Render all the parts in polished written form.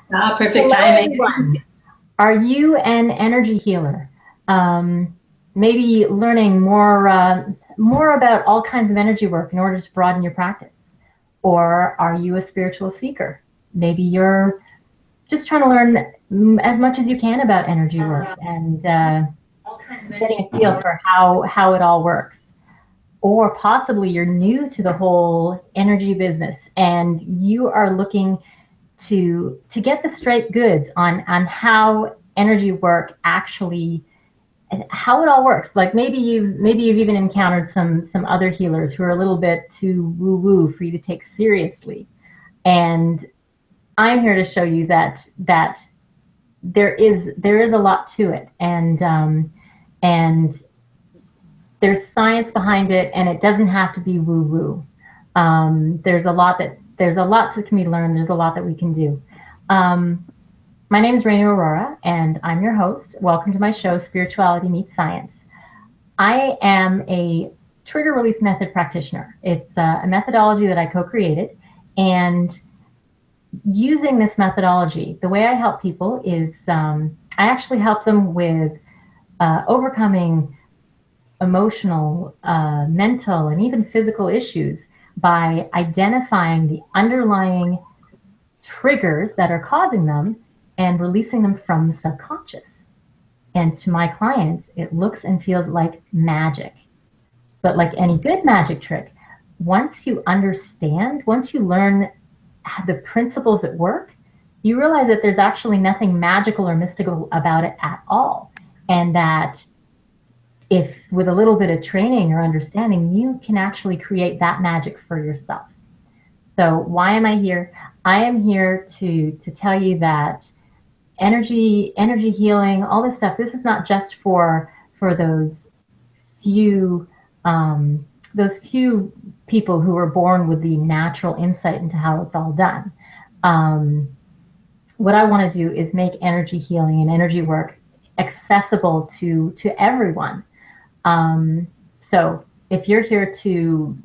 Perfect Hello, timing. everyone. Are you an energy healer? Maybe learning more about all kinds of energy work in order to broaden your practice? Or are you a spiritual seeker? Maybe you're just trying to learn as much as you can about energy work and getting a feel for how it all works. Or possibly you're new to the whole energy business and you are looking to get the straight goods on how energy work actually and how it all works. Like maybe you've even encountered some other healers who are a little bit too woo woo for you to take seriously. And I'm here to show you that there is a lot to it, and there's science behind it, and it doesn't have to be woo woo. There's a lot that can be learned. There's a lot that we can do. My name is Renu Arora, and I'm your host. Welcome to my show, Spirituality Meets Science. I am a trigger release method practitioner. It's a methodology that I co-created, and using this methodology, the way I help people is I actually help them with overcoming emotional, mental, and even physical issues by identifying the underlying triggers that are causing them and releasing them from the subconscious. And to my clients, it looks and feels like magic. But like any good magic trick, once you understand, once you learn the principles at work, you realize that there's actually nothing magical or mystical about it at all. And that if with a little bit of training or understanding, you can actually create that magic for yourself. So why am I here? I am here to tell you that energy healing, all this stuff, this is not just for those few people who were born with the natural insight into how it's all done. What I want to do is make energy healing and energy work accessible to everyone. So if you're here to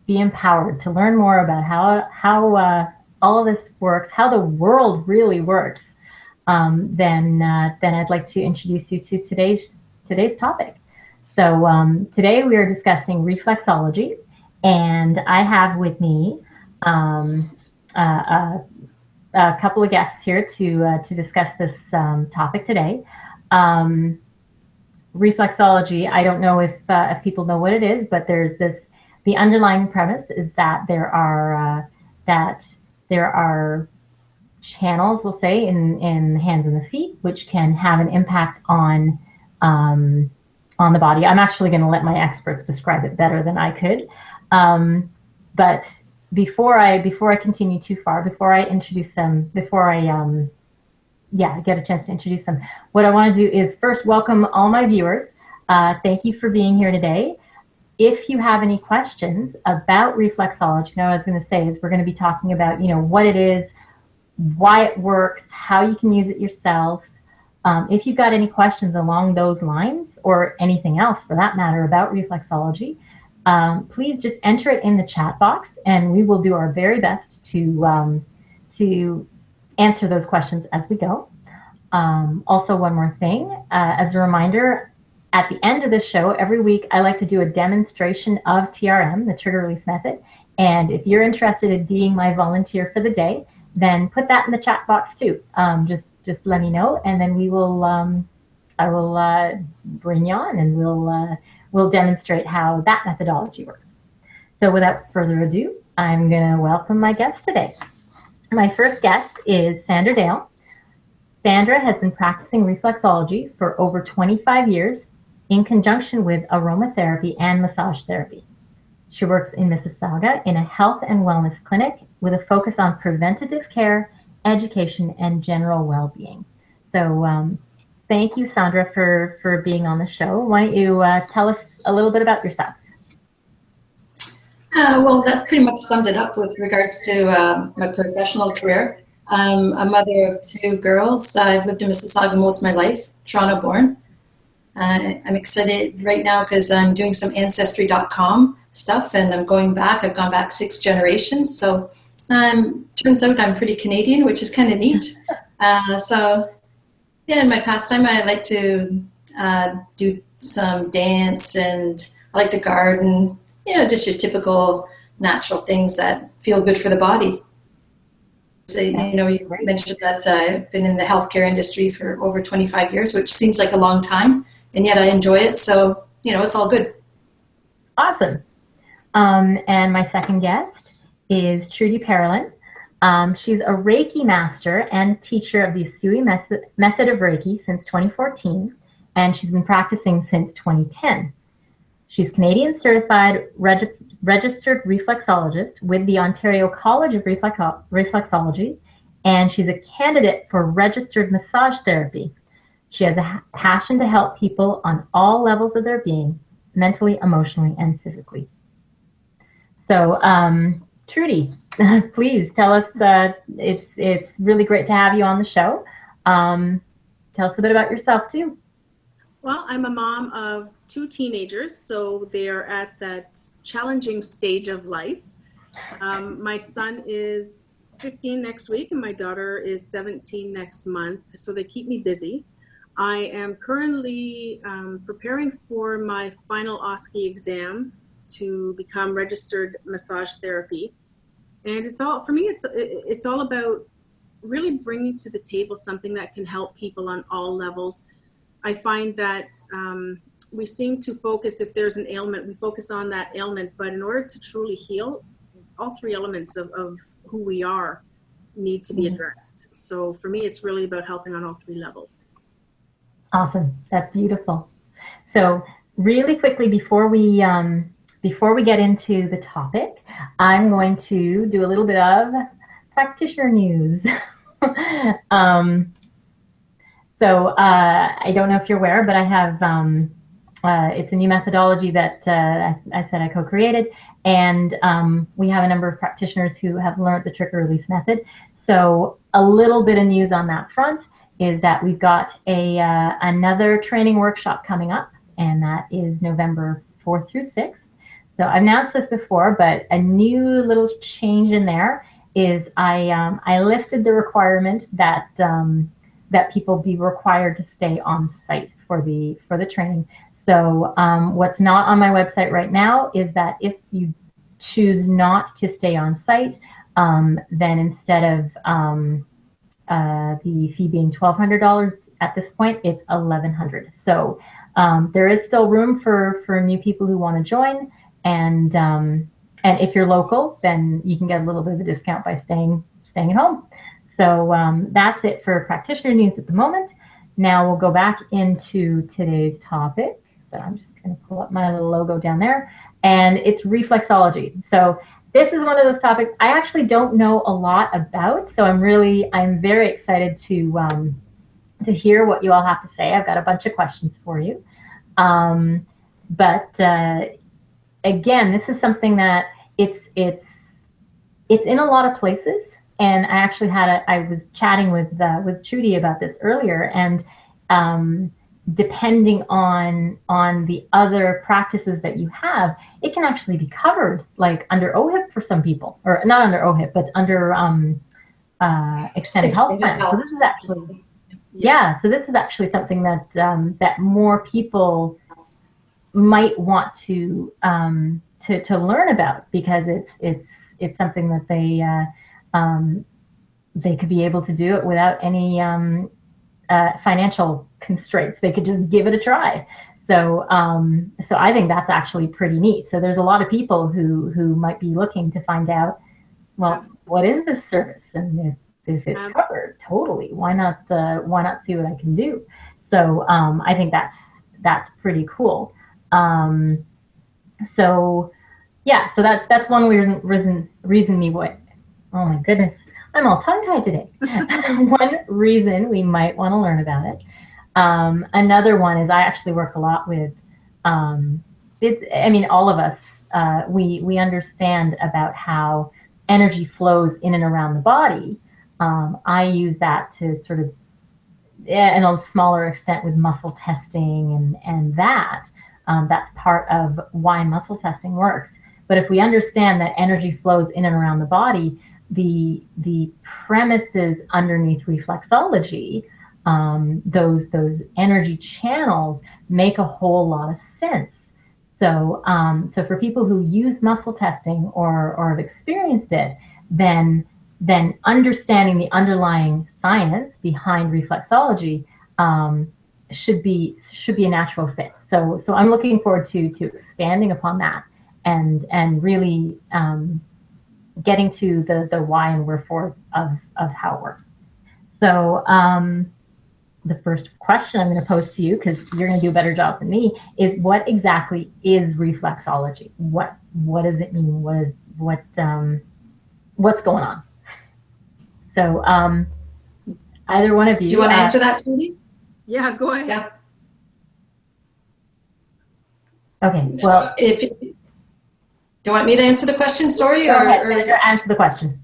be empowered, to learn more about how all of this works, how the world really works, then I'd like to introduce you to today's topic. So today we are discussing reflexology, and I have with me a couple of guests here to discuss this topic today. Reflexology, I don't know if people know what it is, but there's the underlying premise is that there are channels, we'll say, in the hands and the feet, which can have an impact on the body. I'm actually going to let my experts describe it better than I could. But before I continue too far, before I introduce them, before I get a chance to introduce them, what I want to do is first welcome all my viewers. Thank you for being here today. If you have any questions about reflexology, now what I was going to say is we're going to be talking about, what it is, why it works, how you can use it yourself. If you've got any questions along those lines, or anything else for that matter about reflexology, please just enter it in the chat box, and we will do our very best to answer those questions as we go. Also, one more thing, as a reminder, at the end of the show, every week, I like to do a demonstration of TRM, the trigger release method. And if you're interested in being my volunteer for the day, then put that in the chat box too. Just let me know, and then we will. I will bring you on, and we'll demonstrate how that methodology works. So, without further ado, I'm going to welcome my guest today. My first guest is Sandra Dale. Sandra has been practicing reflexology for over 25 years in conjunction with aromatherapy and massage therapy. She works in Mississauga in a health and wellness clinic with a focus on preventative care, education, and general well-being. So thank you, Sandra, for being on the show. Why don't you tell us a little bit about yourself? Well, that pretty much summed it up with regards to my professional career. I'm a mother of two girls. I've lived in Mississauga most of my life, Toronto born. I'm excited right now because I'm doing some Ancestry.com stuff, and I'm going back. I've gone back 6 generations. So turns out I'm pretty Canadian, which is kind of neat. So yeah, in my pastime, I like to do some dance, and I like to garden. Just your typical natural things that feel good for the body. So, you Great. mentioned that I've been in the healthcare industry for over 25 years, which seems like a long time, and yet I enjoy it. So, it's all good. Awesome. And my second guest is Trudy Parolin. She's a Reiki master and teacher of the Usui method of Reiki since 2014, and she's been practicing since 2010. She's Canadian certified registered reflexologist with the Ontario College of Reflexology, and she's a candidate for registered massage therapy. She has a passion to help people on all levels of their being, mentally, emotionally, and physically. So, Trudy, please tell us. It's really great to have you on the show. Tell us a bit about yourself too. Well, I'm a mom of 2 teenagers, so they're at that challenging stage of life. My son is 15 next week, and my daughter is 17 next month, so they keep me busy. I am currently preparing for my final OSCE exam to become registered massage therapy. And it's all, for me, it's all about really bringing to the table something that can help people on all levels. I find that we seem to focus, if there's an ailment, we focus on that ailment, but in order to truly heal, all 3 elements of who we are need to be addressed. So for me, it's really about helping on all 3 levels. Awesome. That's beautiful. So really quickly, before we get into the topic, I'm going to do a little bit of practitioner news. So I don't know if you're aware, but I have, it's a new methodology that I said I co-created, and we have a number of practitioners who have learned the trigger release method. So a little bit of news on that front is that we've got another training workshop coming up, and that is November 4th through 6th. So I've announced this before, but a new little change in there is I lifted the requirement that that people be required to stay on site for the training. So what's not on my website right now is that if you choose not to stay on site, then instead of the fee being $1,200 at this point, it's $1,100. So there is still room for new people who want to join, and if you're local, then you can get a little bit of a discount by staying at home. So that's it for practitioner news at the moment. Now we'll go back into today's topic. So I'm just going to pull up my little logo down there, and it's reflexology. So this is one of those topics I actually don't know a lot about. So I'm very excited to hear what you all have to say. I've got a bunch of questions for you. But again, this is something that it's in a lot of places. And I actually I was chatting with Trudy about this earlier, and depending on the other practices that you have, it can actually be covered, like under OHIP for some people, or not under OHIP, but under extended health plan. So this is actually, yeah. So this is actually something that that more people might want to learn about, because it's something that they could be able to do it without any financial constraints. They could just give it a try. So so I think that's actually pretty neat. So there's a lot of people who might be looking to find out, well, what is this service? And if it's covered, totally, why not see what I can do? So I think that's pretty cool. So yeah, so that's one reason me what. Oh my goodness, I'm all tongue-tied today. One reason we might want to learn about it. Another one is I actually work a lot with, all of us, we understand about how energy flows in and around the body. I use that to sort of, in a smaller extent, with muscle testing and that's part of why muscle testing works. But if we understand that energy flows in and around the body, the premises underneath reflexology, those energy channels make a whole lot of sense. So for people who use muscle testing or have experienced it, then understanding the underlying science behind reflexology should be a natural fit. So I'm looking forward to expanding upon that and really getting to the why and wherefores of how it works. So the first question I'm going to pose to you, because you're going to do a better job than me, is what exactly is reflexology? What does it mean? What's going on? So either one of you. Do you want to answer that, Trudy? Yeah, go ahead. Yeah. Okay. Well, do you want me to answer the question? Sorry, or answer the question.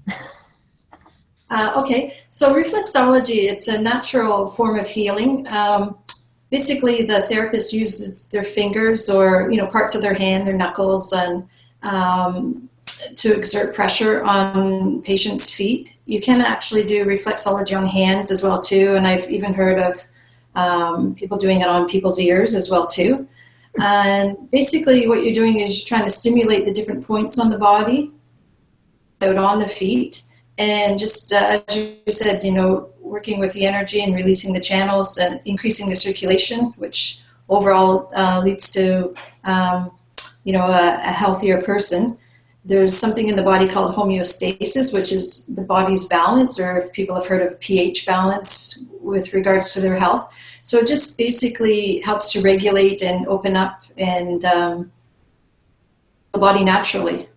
Okay, so reflexology, it's a natural form of healing. Basically, the therapist uses their fingers or parts of their hand, their knuckles, and to exert pressure on patients' feet. You can actually do reflexology on hands as well too, and I've even heard of people doing it on people's ears as well too. And basically, what you're doing is you're trying to stimulate the different points on the body, out on the feet. And just as you said, working with the energy and releasing the channels and increasing the circulation, which overall leads to, a healthier person. There's something in the body called homeostasis, which is the body's balance, or if people have heard of pH balance with regards to their health. So it just basically helps to regulate and open up and the body naturally.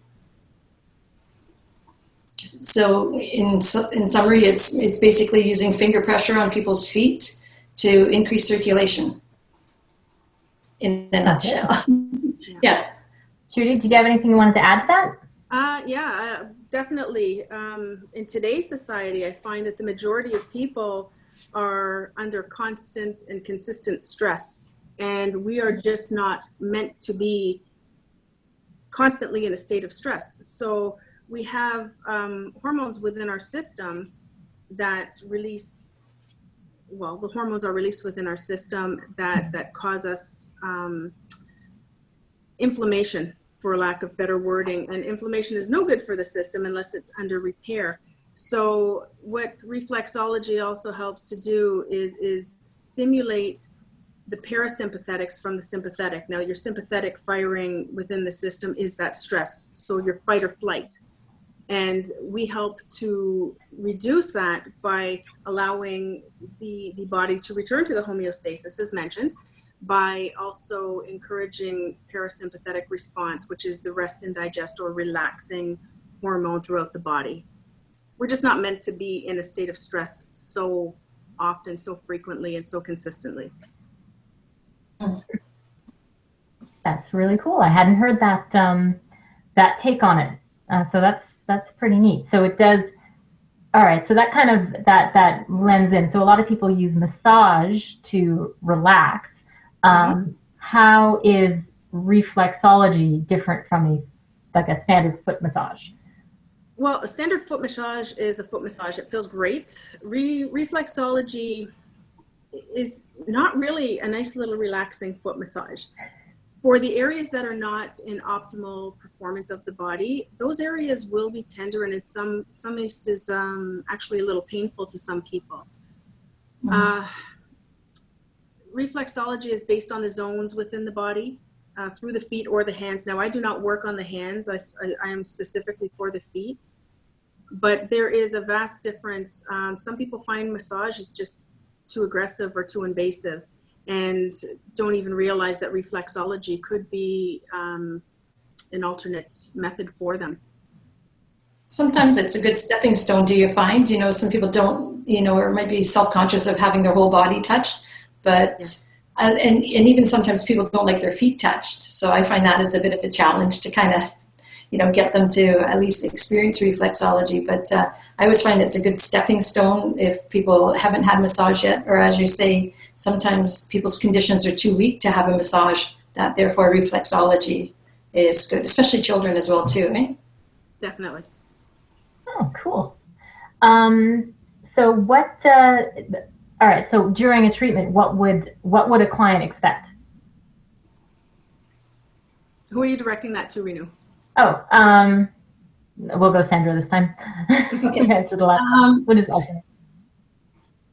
So in summary, it's basically using finger pressure on people's feet to increase circulation. In a nutshell. Yeah. Trudy, did you have anything you wanted to add to that? Yeah, definitely. In today's society, I find that the majority of people are under constant and consistent stress, and we are just not meant to be constantly in a state of stress. So we have hormones within our system that release, the hormones are released within our system that cause us inflammation, for lack of better wording. And inflammation is no good for the system unless it's under repair. So what reflexology also helps to do is stimulate the parasympathetics from the sympathetic. Now, your sympathetic firing within the system is that stress, so your fight or flight. And we help to reduce that by allowing the body to return to the homeostasis, as mentioned, by also encouraging parasympathetic response, which is the rest and digest or relaxing hormone throughout the body. We're just not meant to be in a state of stress so often, so frequently, and so consistently. That's really cool. I hadn't heard that take on it. So that's pretty neat. So it does. All right. So that kind of that lends in. So a lot of people use massage to relax. How is reflexology different from a standard foot massage? Well, a standard foot massage is a foot massage. It feels great. Reflexology is not really a nice little relaxing foot massage. For the areas that are not in optimal performance of the body, those areas will be tender, and in some cases actually a little painful to some people. Reflexology is based on the zones within the body, through the feet or the hands. Now, I do not work on the hands. I am specifically for the feet, but there is a vast difference. Some people find massage is just too aggressive or too invasive, and don't even realize that reflexology could be an alternate method for them. Sometimes it's a good stepping stone, do you find? Some people don't, or might be self-conscious of having their whole body touched, but, and even sometimes people don't like their feet touched. So I find that as a bit of a challenge to kind of, get them to at least experience reflexology. But I always find it's a good stepping stone if people haven't had massage yet, or as you say, sometimes people's conditions are too weak to have a massage, that therefore reflexology is good, especially children as well too, right? Definitely. Oh, cool. So what? All right. So during a treatment, what would a client expect? Who are you directing that to, Renu? Oh, we'll go Sandra this time. You answered the last one. We'll just alternate.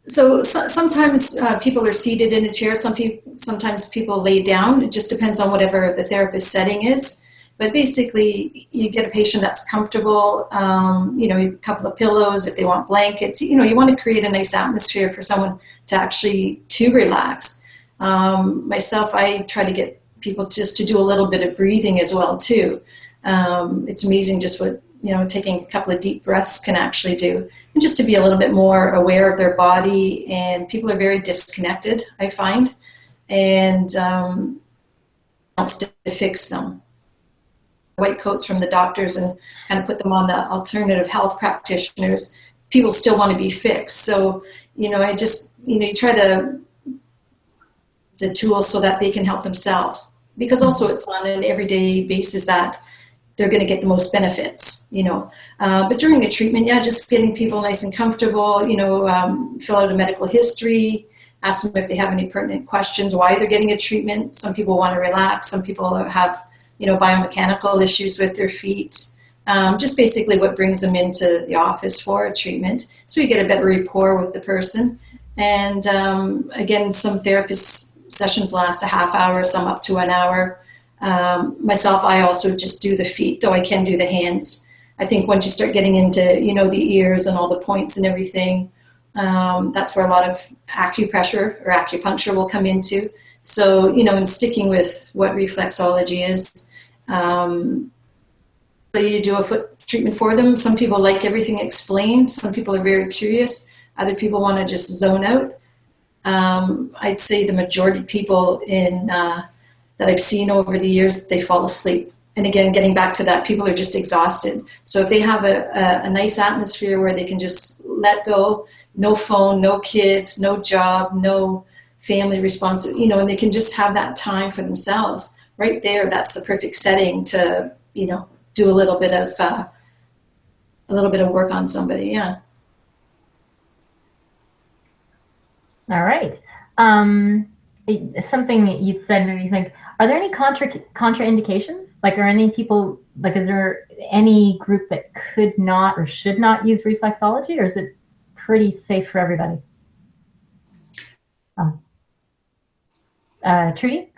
So sometimes people are seated in a chair. Sometimes people lay down. It just depends on whatever the therapist setting is. But basically, you get a patient that's comfortable. A couple of pillows if they want blankets. You want to create a nice atmosphere for someone to actually relax. Myself, I try to get people just to do a little bit of breathing as well too. It's amazing just what taking a couple of deep breaths can actually do, and just to be a little bit more aware of their body. And people are very disconnected, I find, and wants to fix them. White coats from the doctors and kind of put them on the alternative health practitioners. People still want to be fixed, so I just you try to the tools so that they can help themselves, because also it's on an everyday basis that they're going to get the most benefits, But during the treatment, just getting people nice and comfortable, fill out a medical history, ask them if they have any pertinent questions, why they're getting a treatment. Some people want to relax. Some people have, biomechanical issues with their feet. Just basically what brings them into the office for a treatment. So you get a better rapport with the person. And again, some therapist sessions last a half hour, some up to an hour. Myself, I also just do the feet, though I can do the hands. I think once you start getting into, the ears and all the points and everything, that's where a lot of acupressure or acupuncture will come into. So, in sticking with what reflexology is, you do a foot treatment for them. Some people like everything explained. Some people are very curious. Other people want to just zone out. I'd say the majority of people that I've seen over the years, they fall asleep. And again, getting back to that, people are just exhausted. So if they have a nice atmosphere where they can just let go, no phone, no kids, no job, no family responsibility, and they can just have that time for themselves right there, that's the perfect setting to, do a little bit of work on somebody. Yeah. All right. Something that you said made me think, are there any contraindications? Like, are any people, is there any group that could not or should not use reflexology, or is it pretty safe for everybody? Trudy?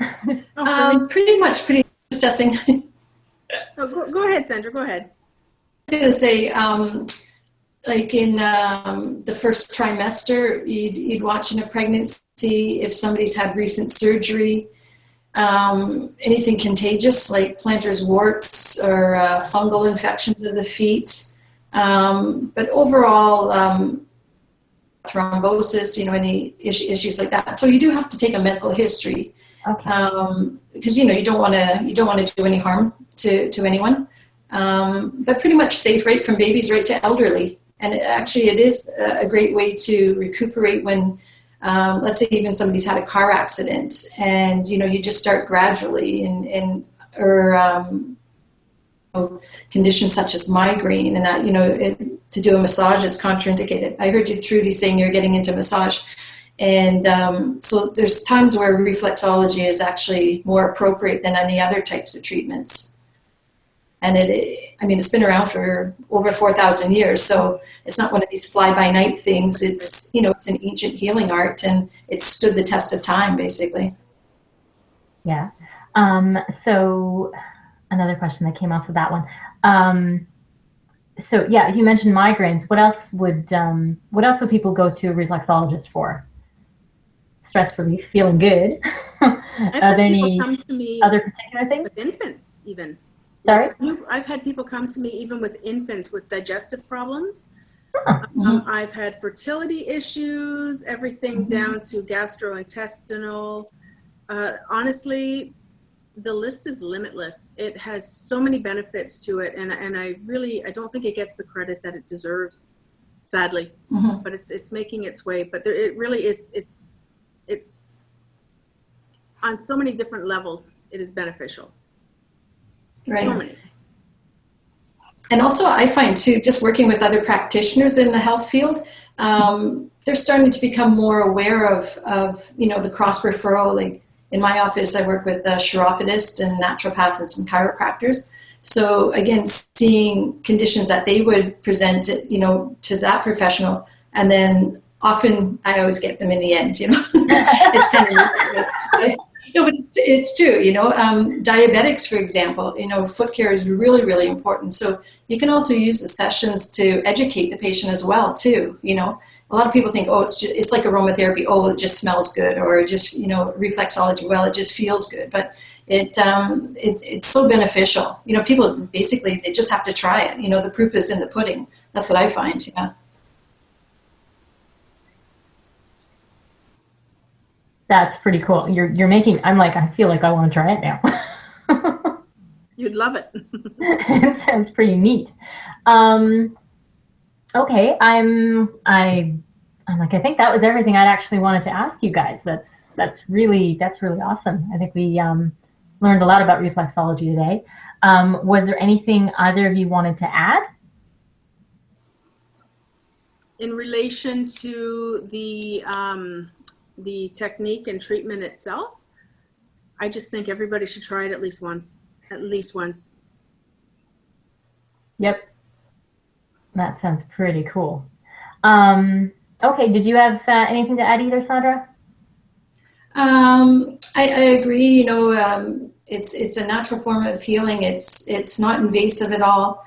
Pretty much testing. Oh, go ahead, Sandra, go ahead. I was going to say, like in the first trimester, you'd watch in a pregnancy if somebody's had recent surgery, anything contagious like plantar's warts or fungal infections of the feet. But overall, thrombosis, any issues like that. So you do have to take a medical history, because you don't want to do any harm to anyone. But pretty much safe right from babies right to elderly. And it is a great way to recuperate when, let's say even somebody's had a car accident, and you just start gradually, or conditions such as migraine, and that to do a massage is contraindicated. I heard you, Trudy, saying you're getting into massage, and so there's times where reflexology is actually more appropriate than any other types of treatments. And it's been around for over 4,000 years, so it's not one of these fly-by-night things. It's, it's an ancient healing art, and it's stood the test of time, basically. Yeah. So another question that came off of that one. So yeah, you mentioned migraines. What else would people go to a reflexologist for? Stress relief, feeling good. Are there any other particular things? With infants, even. Sorry? I've had people come to me even with infants with digestive problems. I've had fertility issues, everything down to gastrointestinal. Honestly, the list is limitless. It has so many benefits to it, and I don't think it gets the credit that it deserves, sadly. But it's making its way. But it's on so many different levels. It is beneficial. Right. and also I find too, just working with other practitioners in the health field, they're starting to become more aware of the cross referral. Like in my office, I work with a chiropodist and naturopath and some chiropractors. So again, seeing conditions that they would present, to that professional, and then often I always get them in the end. It's kind of. No, but it's true, diabetics, for example, foot care is really, really important. So you can also use the sessions to educate the patient as well, too. A lot of people think, it's like aromatherapy. Oh, it just smells good, or just, reflexology. Well, it just feels good, but it's so beneficial. People basically, they just have to try it. The proof is in the pudding. That's what I find. Yeah. That's pretty cool. You're making, I feel like I want to try it now. You'd love it. It sounds pretty neat. Okay, I think that was everything I'd actually wanted to ask you guys. That's really awesome. I think we learned a lot about reflexology today. Was there anything either of you wanted to add? In relation to the technique and treatment itself, I just think everybody should try it at least once. Yep. That sounds pretty cool. Okay, did you have anything to add either, Sandra? I agree. It's a natural form of healing. It's not invasive at all.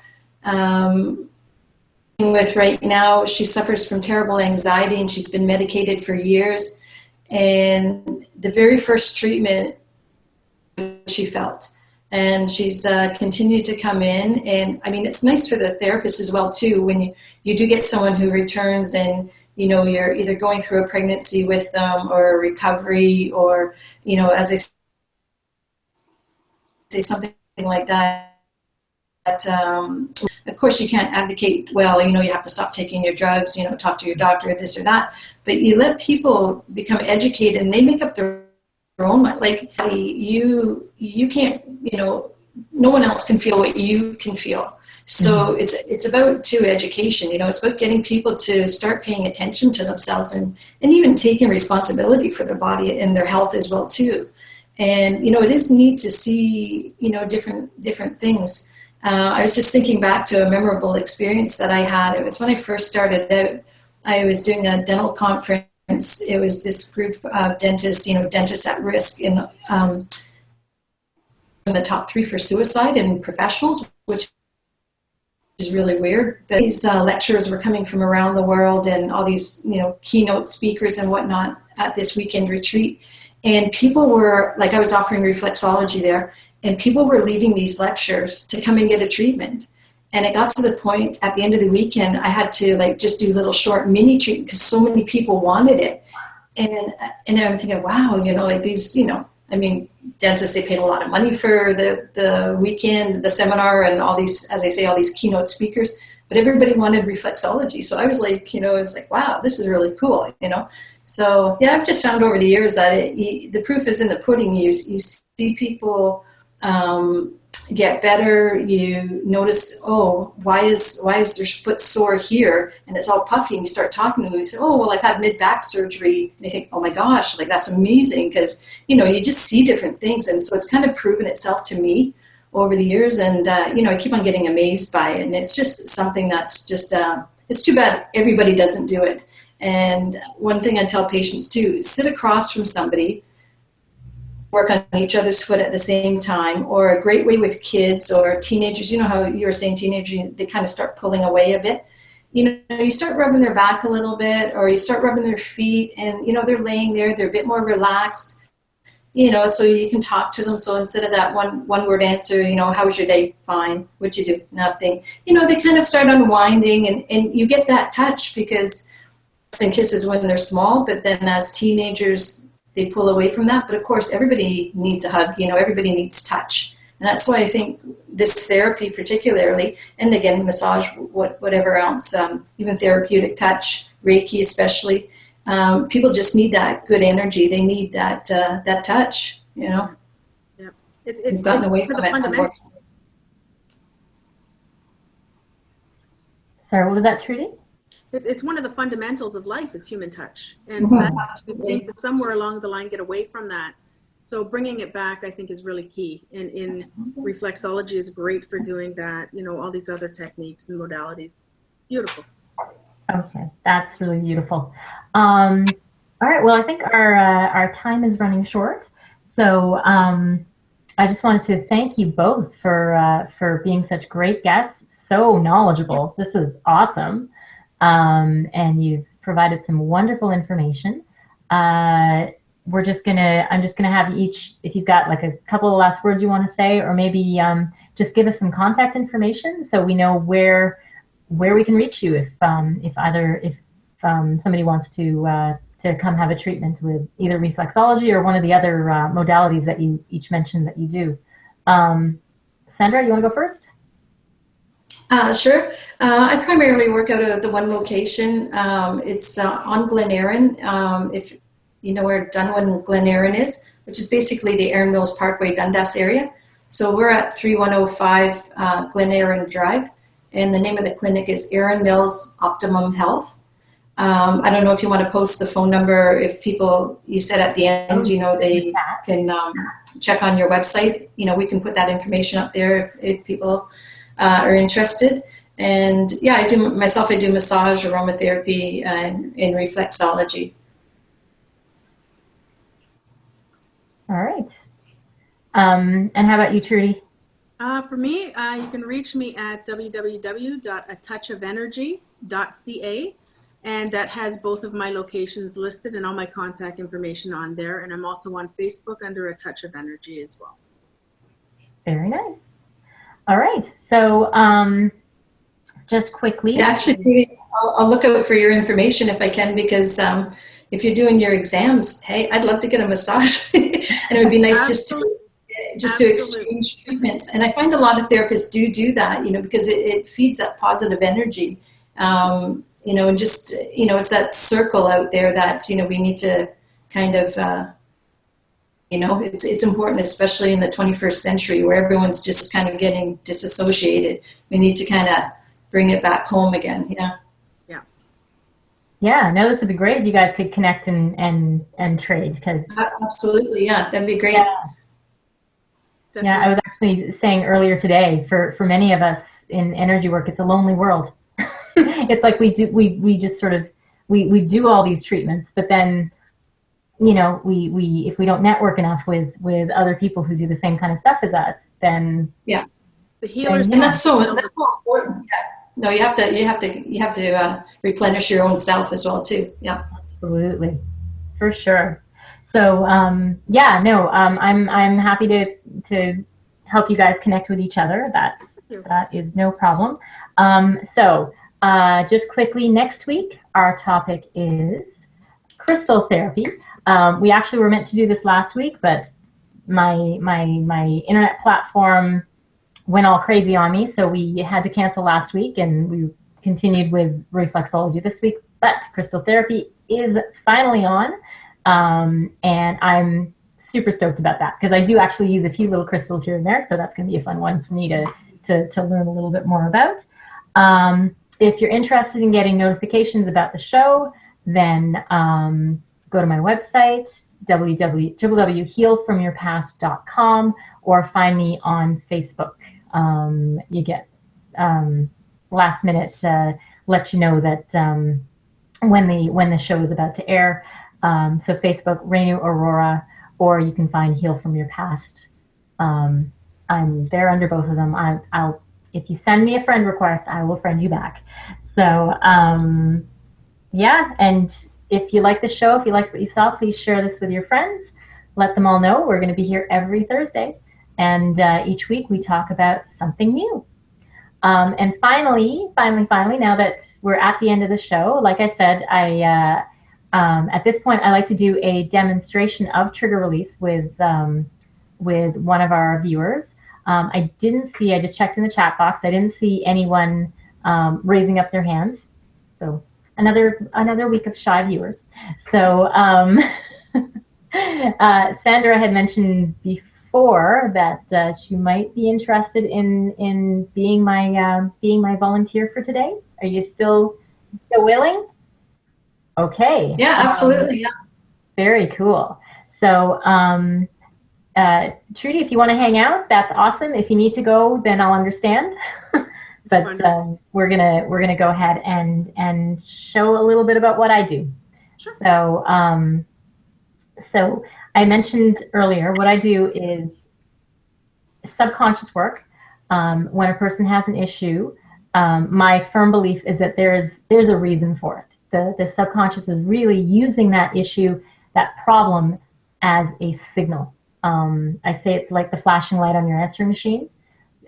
With right now, she suffers from terrible anxiety, and she's been medicated for years. And the very first treatment, she felt. And she's continued to come in. And I mean, it's nice for the therapist as well, too, when you do get someone who returns and, you're either going through a pregnancy with them or a recovery, or, as I say, something like that. Of course, you can't advocate, you have to stop taking your drugs, talk to your doctor, this or that. But you let people become educated, and they make up their own mind. Like you can't, no one else can feel what you can feel. So it's about education. It's about getting people to start paying attention to themselves and even taking responsibility for their body and their health as well too. And it is neat to see different things. I was just thinking back to a memorable experience that I had. It was when I first started out. I was doing a dental conference. It was this group of dentists, dentists at risk in the top 3 for suicide in professionals, which is really weird. But these lecturers were coming from around the world, and all these, keynote speakers and whatnot at this weekend retreat. And people were, I was offering reflexology there, and people were leaving these lectures to come and get a treatment. And it got to the point at the end of the weekend, I had to just do little short mini treatment because so many people wanted it. And I'm thinking, wow, these, dentists, they paid a lot of money for the weekend, the seminar, and all these, as I say, all these keynote speakers, but everybody wanted reflexology. So I was wow, this is really cool, So yeah, I've just found over the years that the proof is in the pudding. You see people get better. You notice, why is their foot sore here, and it's all puffy, and you start talking to them, and they say, I've had mid-back surgery, and you think, oh my gosh, that's amazing, because you just see different things. And so it's kind of proven itself to me over the years, and I keep on getting amazed by it. And it's just something that's just it's too bad everybody doesn't do it. And one thing I tell patients too, sit across from somebody, work on each other's foot at the same time. Or a great way with kids or teenagers, how you were saying teenagers, they kind of start pulling away a bit. You start rubbing their back a little bit, or you start rubbing their feet, and they're laying there, they're a bit more relaxed, so you can talk to them. So instead of that one word answer, how was your day? Fine. What'd you do? Nothing. They kind of start unwinding, and you get that touch, because and kisses when they're small, but then as teenagers, they pull away from that. But of course, everybody needs a hug, everybody needs touch. And that's why I think this therapy particularly, and again, massage, whatever else, even therapeutic touch, Reiki especially, people just need that good energy. They need that touch, Yeah. It's gotten away from it, unfortunately. Sorry, what was that, Trudy? It's one of the fundamentals of life is human touch. And sadly, I think somewhere along the line get away from that. So bringing it back, I think, is really key. And in reflexology is great for doing that, you know, all these other techniques and modalities. Beautiful. Okay, that's really beautiful. All right, well, I think our time is running short. So I just wanted to thank you both for being such great guests, so knowledgeable. This is awesome. And you've provided some wonderful information. I'm just gonna have you each, if you've got like a couple of last words you want to say, or maybe just give us some contact information so we know where we can reach you if somebody wants to come have a treatment with either reflexology or one of the other modalities that you each mentioned that you do. Sandra, you want to go first? Sure. I primarily work out of the one location. It's on Glen Erin. If you know where Dunwin Glen Erin is, which is basically the Erin Mills Parkway, Dundas area. So we're at 3105 Glen Erin Drive, and the name of the clinic is Erin Mills Optimum Health. I don't know if you want to post the phone number. If people, you said at the end, you know, they can check on your website. You know, we can put that information up there if people are interested. And yeah, I do massage, aromatherapy, and in reflexology. All right. And how about you, Trudy? For me, you can reach me at www.atouchofenergy.ca, and that has both of my locations listed and all my contact information on there. And I'm also on Facebook under A Touch of Energy as well. Very nice. All right. So just quickly. Actually, I'll look out for your information if I can, because if you're doing your exams, hey, I'd love to get a massage. And it would be nice just to exchange treatments. And I find a lot of therapists do that, you know, because it feeds that positive energy. You know, and just, you know, it's that circle out there that, you know, we need to kind of, you know, it's important, especially in the 21st century where everyone's just kind of getting disassociated. We need to kind of bring it back home again. Yeah. Yeah, no, this would be great if you guys could connect and trade. Because absolutely, yeah, that'd be great. Yeah, I was actually saying earlier today, for many of us in energy work, it's a lonely world. It's like we just sort of we do all these treatments, but then, you know, we if we don't network enough with other people who do the same kind of stuff as us, then yeah, the healers, and that's so important. Yeah. No, you have to replenish your own self as well too. Yeah, absolutely, for sure. So yeah, no, I'm happy to help you guys connect with each other. That is no problem. So just quickly, next week our topic is crystal therapy. We actually were meant to do this last week, but my internet platform went all crazy on me, so we had to cancel last week, and we continued with reflexology this week. But crystal therapy is finally on, and I'm super stoked about that because I do actually use a few little crystals here and there, so that's going to be a fun one for me to learn a little bit more about. If you're interested in getting notifications about the show, then go to my website, www.healfromyourpast.com, or find me on Facebook. You get last minute let you know that when the show is about to air. So Facebook, Renu Arora, or you can find Heal From Your Past. I'm there under both of them. I'll if you send me a friend request, I will friend you back. So yeah, and if you like the show, if you like what you saw, please share this with your friends. Let them all know we're going to be here every Thursday. And each week we talk about something new. And finally, now that we're at the end of the show, like I said, at this point I like to do a demonstration of trigger release with one of our viewers. I just checked in the chat box. I didn't see anyone raising up their hands. So another week of shy viewers. So Sandra had mentioned before that she might be interested in being my volunteer for today. Are you still willing? Okay. Yeah, absolutely. Yeah. Very cool. So, Trudy, if you want to hang out, that's awesome. If you need to go, then I'll understand. But we're gonna go ahead and show a little bit about what I do. Sure. So I mentioned earlier, what I do is subconscious work. When a person has an issue, my firm belief is that there's a reason for it. The subconscious is really using that issue, that problem, as a signal. I say it's like the flashing light on your answering machine.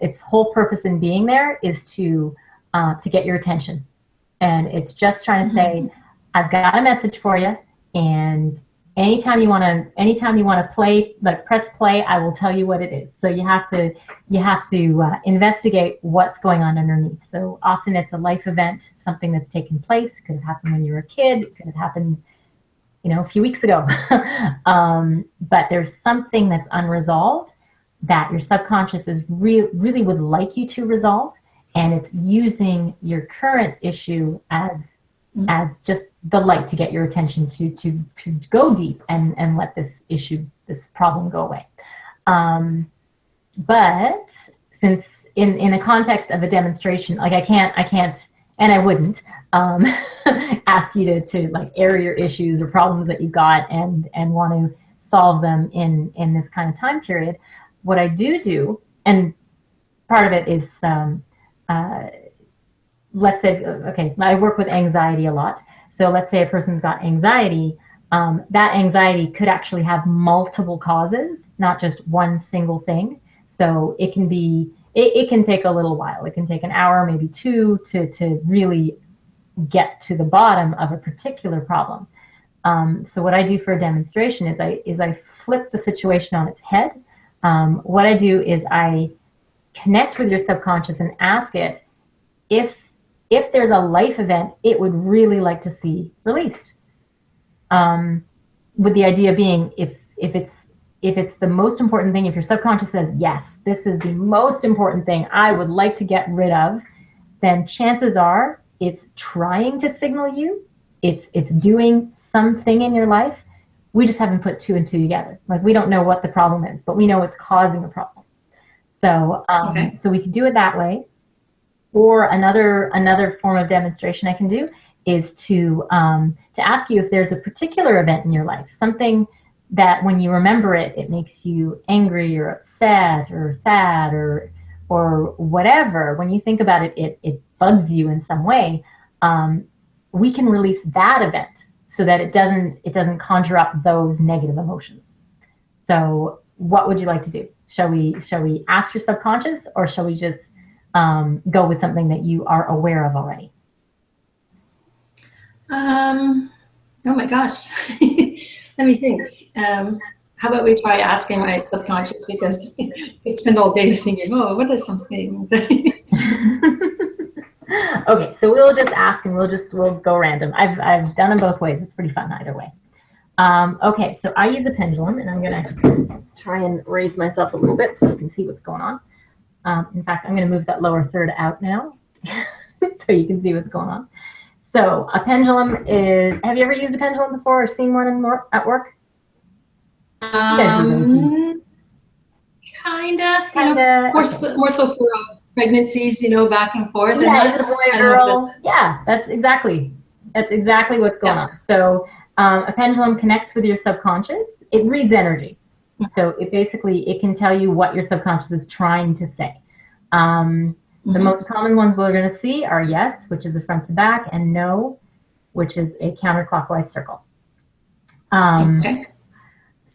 Its whole purpose in being there is to get your attention, and it's just trying to say, I've got a message for you, and anytime you want to play, like press play, I will tell you what it is. So you have to investigate what's going on underneath. So often it's a life event, something that's taken place. It could have happened when you were a kid. It could have happened, a few weeks ago. But there's something that's unresolved that your subconscious is really would like you to resolve, and it's using your current issue as just the light to get your attention to go deep and let this problem go away. But since in the context of a demonstration, like I can't, and I wouldn't ask you to like air your issues or problems that you got and want to solve them in this kind of time period. What I do, and part of it is, let's say, okay, I work with anxiety a lot. So let's say a person's got anxiety. That anxiety could actually have multiple causes, not just one single thing. So it can take a little while. It can take an hour, maybe two, to really get to the bottom of a particular problem. So what I do for a demonstration is I flip the situation on its head. What I do is I connect with your subconscious and ask it if there's a life event it would really like to see released. With the idea being, if it's the most important thing, if your subconscious says, yes, this is the most important thing I would like to get rid of, then chances are it's trying to signal you, it's doing something in your life. We just haven't put two and two together. Like, we don't know what the problem is, but we know it's causing a problem. So, so we can do it that way. Or another form of demonstration I can do is to ask you if there's a particular event in your life, something that when you remember it, it makes you angry or upset or sad or whatever. When you think about it, it bugs you in some way. We can release that event so that it doesn't conjure up those negative emotions. So what would you like to do? Shall we ask your subconscious, or shall we just go with something that you are aware of already? Oh my gosh. Let me think. How about we try asking my subconscious, because I spend all day thinking, oh, what are some things? Okay, so we'll just ask and we'll go random. I've done them both ways. It's pretty fun either way. Okay, so I use a pendulum, and I'm gonna try and raise myself a little bit so you can see what's going on. In fact, I'm gonna move that lower third out now so you can see what's going on. So a pendulum is, have you ever used a pendulum before or seen one at work? Kinda. More so for pregnancies, back and forth. Yeah, is it a boy or girl? Yeah, that's exactly what's going on. So a pendulum connects with your subconscious. It reads energy. So it can tell you what your subconscious is trying to say. The most common ones we're going to see are yes, which is a front to back, and no, which is a counterclockwise circle.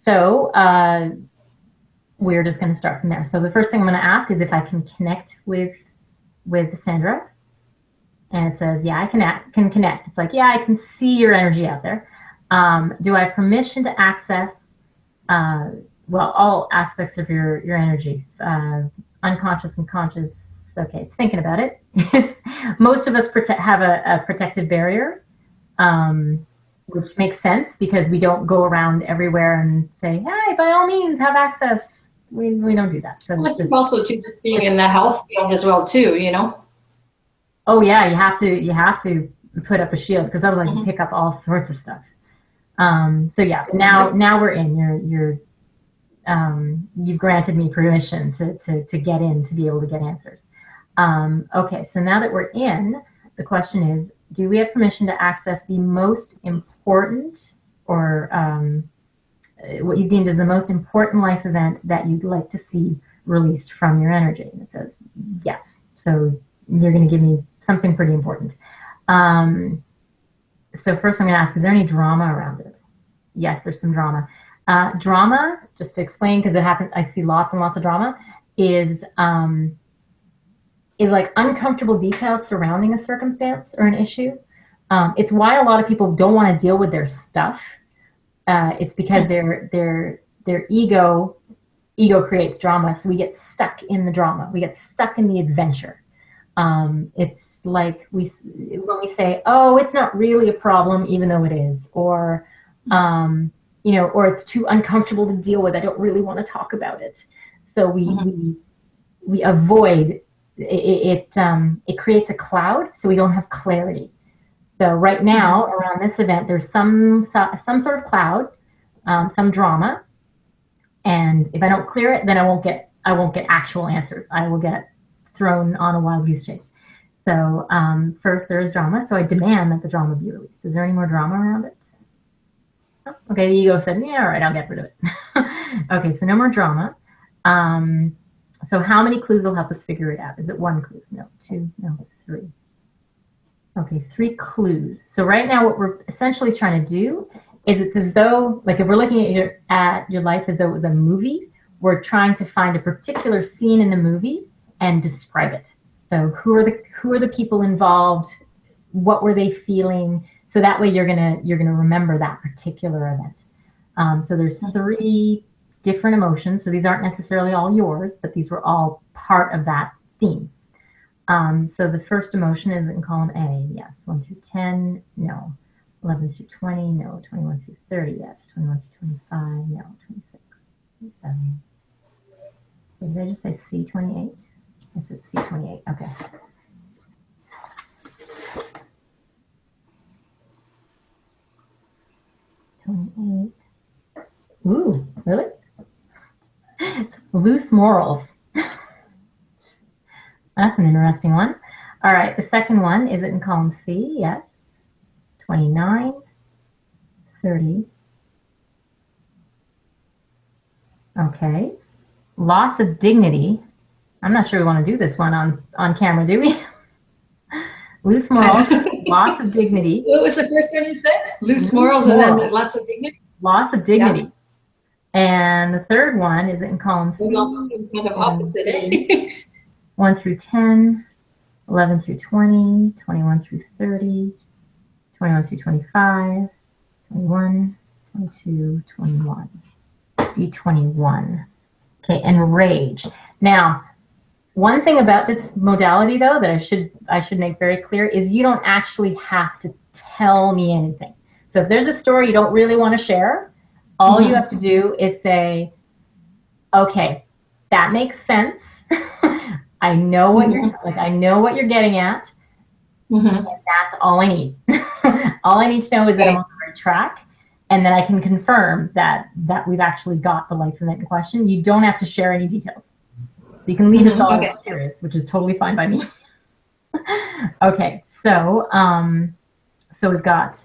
So we're just going to start from there. So the first thing I'm going to ask is if I can connect with Sandra. And it says, yeah, I can connect. It's like, yeah, I can see your energy out there. Do I have permission to access, all aspects of your energy, unconscious and conscious? Okay, it's thinking about it. Most of us have a protective barrier, which makes sense because we don't go around everywhere and say, hey, by all means, have access. We don't do that. So I think also too, just being in the health field as well too, Oh yeah, you have to put up a shield because otherwise you pick up all sorts of stuff. So yeah, now we're in. You've granted me permission to get in to be able to get answers. Okay, so now that we're in, the question is, do we have permission to access the most important, or what you deemed as the most important life event that you'd like to see released from your energy? And it says yes. So you're going to give me something pretty important. So first I'm going to ask, is there any drama around it? Yes, there's some drama. Drama, just to explain, because it happens, I see lots and lots of drama, is like uncomfortable details surrounding a circumstance or an issue. It's why a lot of people don't want to deal with their stuff. It's because their ego creates drama, so we get stuck in the drama. We get stuck in the adventure. It's like when we say, "Oh, it's not really a problem," even though it is, or or it's too uncomfortable to deal with. I don't really want to talk about it. So we avoid it. It creates a cloud, so we don't have clarity. So right now, around this event, there's some sort of cloud, some drama, and if I don't clear it, then I won't get actual answers. I will get thrown on a wild goose chase. So first there is drama, so I demand that the drama be released. Is there any more drama around it? Oh, okay, the ego said, yeah, all right, I'll get rid of it. Okay, so no more drama. So how many clues will help us figure it out? Is it 1 clue? No, 2, no, 3. Okay, 3 clues. So right now what we're essentially trying to do is, it's as though, like if we're looking at your life as though it was a movie, we're trying to find a particular scene in the movie and describe it. So who are the people involved? What were they feeling? So that way you're gonna remember that particular event. So there's 3 different emotions. So these aren't necessarily all yours, but these were all part of that theme. So the first emotion is in column A, yes. 1 through 10, no. 11 through 20, no. 21 through 30, yes. 21 through 25, no. 26, 27. Did I just say C28? I said C28, okay. Ooh, really? Loose morals. That's an interesting one. All right, the second one, is it in column C? Yes. 29, 30. Okay. Loss of dignity. I'm not sure we want to do this one on camera, do we? Loose morals, loss of dignity. What was the first one you said? Loose morals and then lots of dignity? Loss of dignity. Yeah. And the third one is in column C. It's almost kind of opposite, eh? 1 through 10, 11 through 20, 21 through 30, 21 through 25, 21, 22, 21. D21. Okay, and rage. Now, one thing about this modality, though, that I should make very clear is you don't actually have to tell me anything. So if there's a story you don't really want to share, all you have to do is say, okay, that makes sense. I know what I know what you're getting at, and that's all I need. All I need to know is that I'm on the right track, and then I can confirm that we've actually got the life event in question. You don't have to share any details. So you can leave us all curious, which is totally fine by me. Okay, so we've got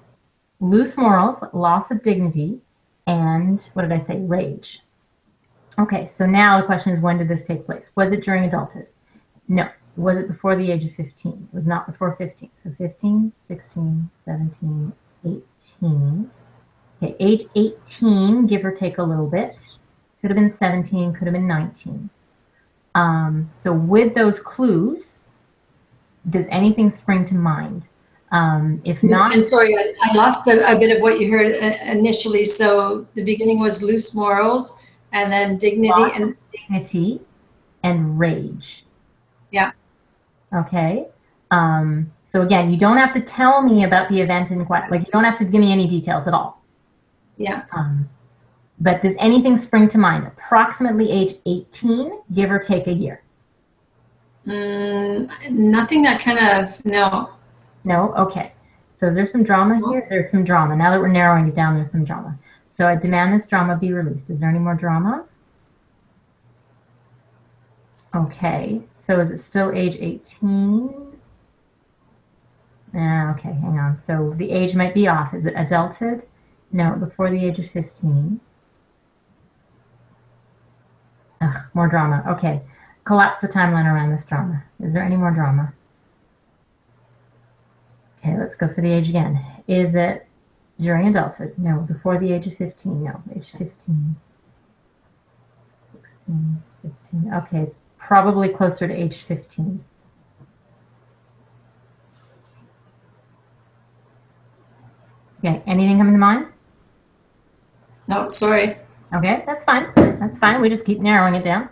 loose morals, loss of dignity, and what did I say? Rage. Okay, so now the question is, when did this take place? Was it during adulthood? No. Was it before the age of 15? It was not before 15. So 15, 16, 17, 18. Okay, age 18, give or take a little bit. Could have been 17, could have been 19. So with those clues, does anything spring to mind? If not... I'm sorry, I lost a bit of what you heard initially. So the beginning was loose morals, and then dignity and rage. Yeah. Okay. So again, you don't have to tell me about the event in question. Like, you don't have to give me any details at all. Yeah. But does anything spring to mind? Approximately age 18, give or take a year. Nothing that kind of, no. No? Okay. So there's some drama here. There's some drama. Now that we're narrowing it down, there's some drama. So I demand this drama be released. Is there any more drama? Okay. So is it still age 18? Okay, hang on. So the age might be off. Is it adulthood? No, before the age of 15. Ugh, more drama. Okay. Collapse the timeline around this drama. Is there any more drama? Okay, let's go for the age again. Is it during adulthood? No. Before the age of 15? No. Age 15. 16, 15. Okay, it's probably closer to age 15. Okay, anything come to mind? No, sorry. Okay, that's fine. That's fine. We just keep narrowing it down.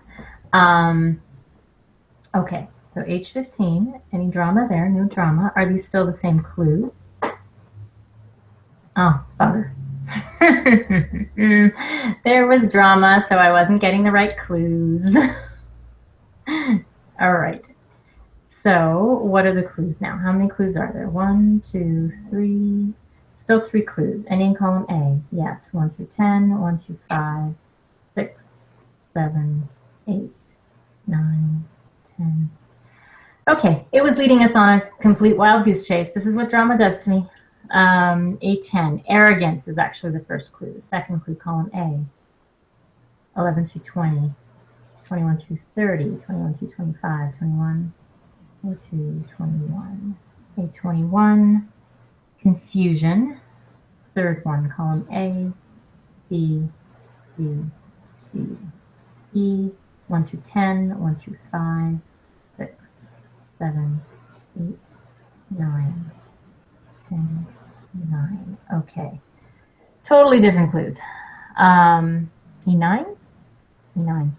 Okay, so age 15. Any drama there? No drama. Are these still the same clues? Oh, bugger. There was drama, so I wasn't getting the right clues. All right. So what are the clues now? How many clues are there? 1, 2, 3. Still 3 clues. Any in column A? Yes. 1 through 10, 1 through 5, 6, 7, 8, 9, 10. Okay, it was leading us on a complete wild goose chase. This is what drama does to me. A10. Arrogance is actually the first clue. The second clue, column A. 11 through 20, 21 through 30, 21 through 25, 21, 22, 21. A21. Confusion. Third one, column A, B, C, D, E. 1 through 10, 1 through 5, 6, 7, 8, 9, 10, 9. Okay. Totally different clues. E9? E9.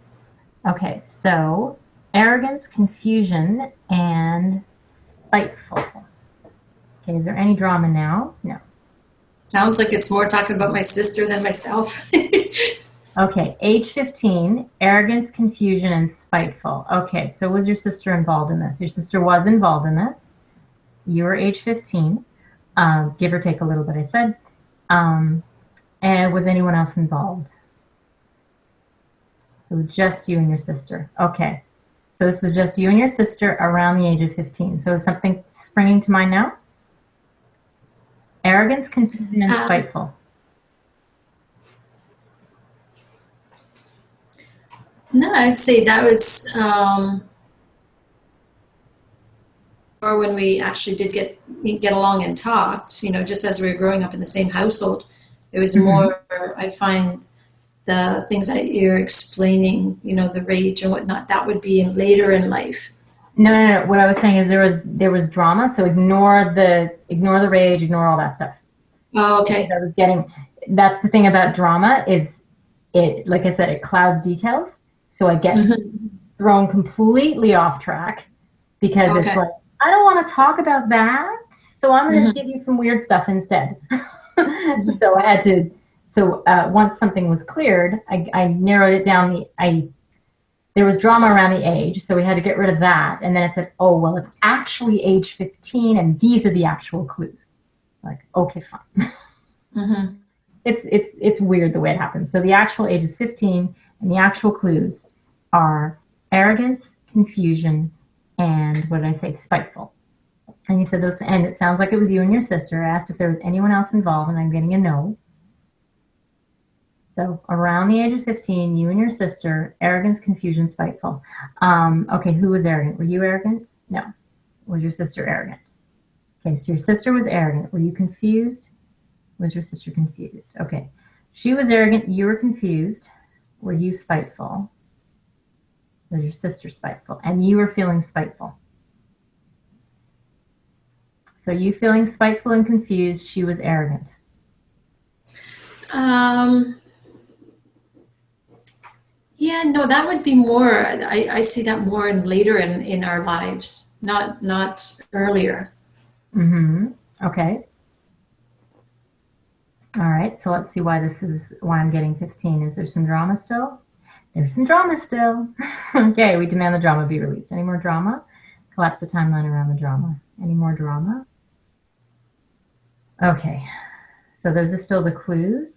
Okay, so arrogance, confusion, and spiteful. Okay, is there any drama now? No. Sounds like it's more talking about my sister than myself. Okay, age 15, arrogance, confusion, and spiteful. Okay, so was your sister involved in this? Your sister was involved in this. You were age 15, give or take a little bit, I said. And was anyone else involved? It was just you and your sister. Okay, so this was just you and your sister around the age of 15. So is something springing to mind now? Arrogance, confusion, and spiteful. No, I'd say that was or when we actually did get along and talked, you know, just as we were growing up in the same household. It was more, I find the things that you're explaining, you know, the rage and whatnot, that would be later in life. No. What I was saying is there was drama, so ignore the rage, ignore all that stuff. Oh, okay. That's the thing about drama is it, like I said, it clouds details. So I get thrown completely off track because it's like, I don't want to talk about that. So I'm going to give you some weird stuff instead. So I had to, once something was cleared, I narrowed it down. There was drama around the age, so we had to get rid of that. And then it said, oh, well, it's actually age 15 and these are the actual clues. Like, okay, fine. It's weird the way it happens. So the actual age is 15 and the actual clues are arrogance, confusion, and what did I say? Spiteful. And you said those, and it sounds like it was you and your sister. I asked if there was anyone else involved, and I'm getting a no. So around the age of 15, you and your sister, arrogance, confusion, spiteful. Okay, who was arrogant? Were you arrogant? No. Was your sister arrogant? Okay, so your sister was arrogant. Were you confused? Was your sister confused? Okay. She was arrogant. You were confused. Were you spiteful? Was your sister spiteful? And you were feeling spiteful. So you feeling spiteful and confused, she was arrogant. Yeah, no, that would be more, I see that more later in our lives, not earlier. Okay. All right, so let's see why I'm getting 15. Is there some drama still? There's some drama still. Okay, we demand the drama be released. Any more drama? Collapse the timeline around the drama. Any more drama? Okay, so those are still the clues,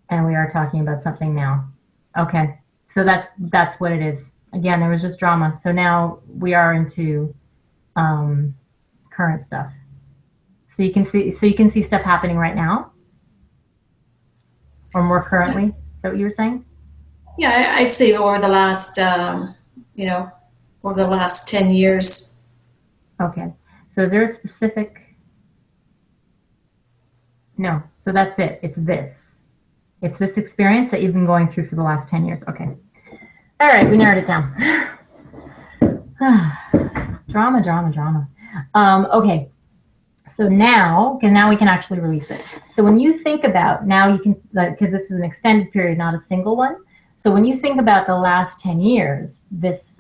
and we are talking about something now. Okay, so that's what it is. Again, there was just drama. So now we are into current stuff. So you can see stuff happening right now, or more currently. Is that what you were saying? Yeah, I'd say over the last, over the last 10 years. Okay. So is there a specific? No. So that's it. It's this. It's this experience that you've been going through for the last 10 years. Okay. All right. We narrowed it down. Drama, drama, drama. Okay. So now we can actually release it. So when you think about, now you can, because this is an extended period, not a single one. So when you think about the last 10 years, this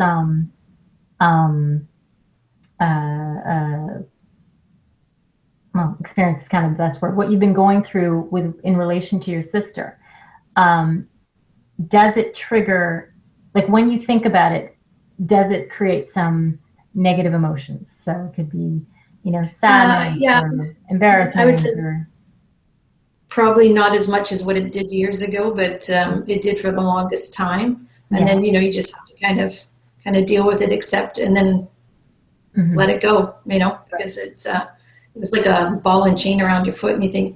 experience is kind of the best word, what you've been going through in relation to your sister, does it trigger, like when you think about it, does it create some negative emotions? So it could be, sadness or embarrassment. I would say probably not as much as what it did years ago, but it did for the longest time. And then, you just have to kind of deal with it, accept, and then let it go, because it was like a ball and chain around your foot, and you think,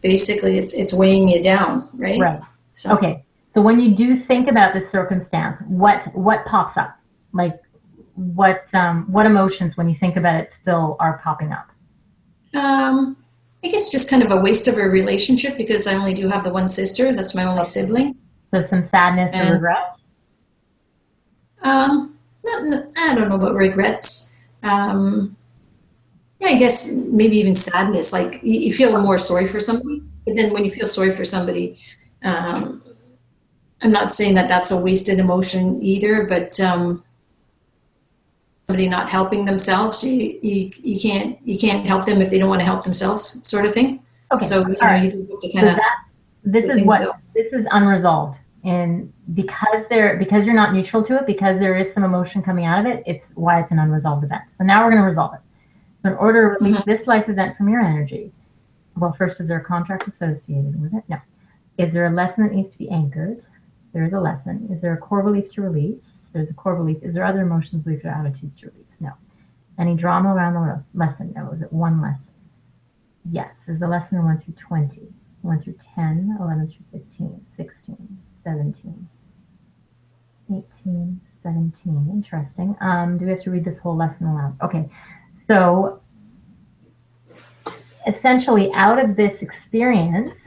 basically it's weighing you down, right? Right. So. Okay. So when you do think about this circumstance, what pops up? Like what emotions, when you think about it, still are popping up? I guess just kind of a waste of a relationship, because I only do have the one sister. That's my only sibling. So some sadness or regret? I don't know about regrets. I guess maybe even sadness. Like you feel more sorry for somebody, but then when you feel sorry for somebody, I'm not saying that that's a wasted emotion either, but somebody not helping themselves, you can't help them if they don't want to help themselves, sort of thing. Okay. So you do have to kind of. This is unresolved, and because you're not neutral to it, because there is some emotion coming out of it, it's why it's an unresolved event. So now we're going to resolve it. So in order to release this life event from your energy, well, first, is there a contract associated with it? No. Is there a lesson that needs to be anchored? There is a lesson. Is there a core belief to release? There's a core belief. Is there other emotions, beliefs, or attitudes to release? No. Any drama around the lesson? No. Is it one lesson? Yes. Is the lesson 1 through 20? 1 through 10, 11 through 15, 16, 17, 18, 17. Interesting. Do we have to read this whole lesson aloud? Okay. So essentially, out of this experience,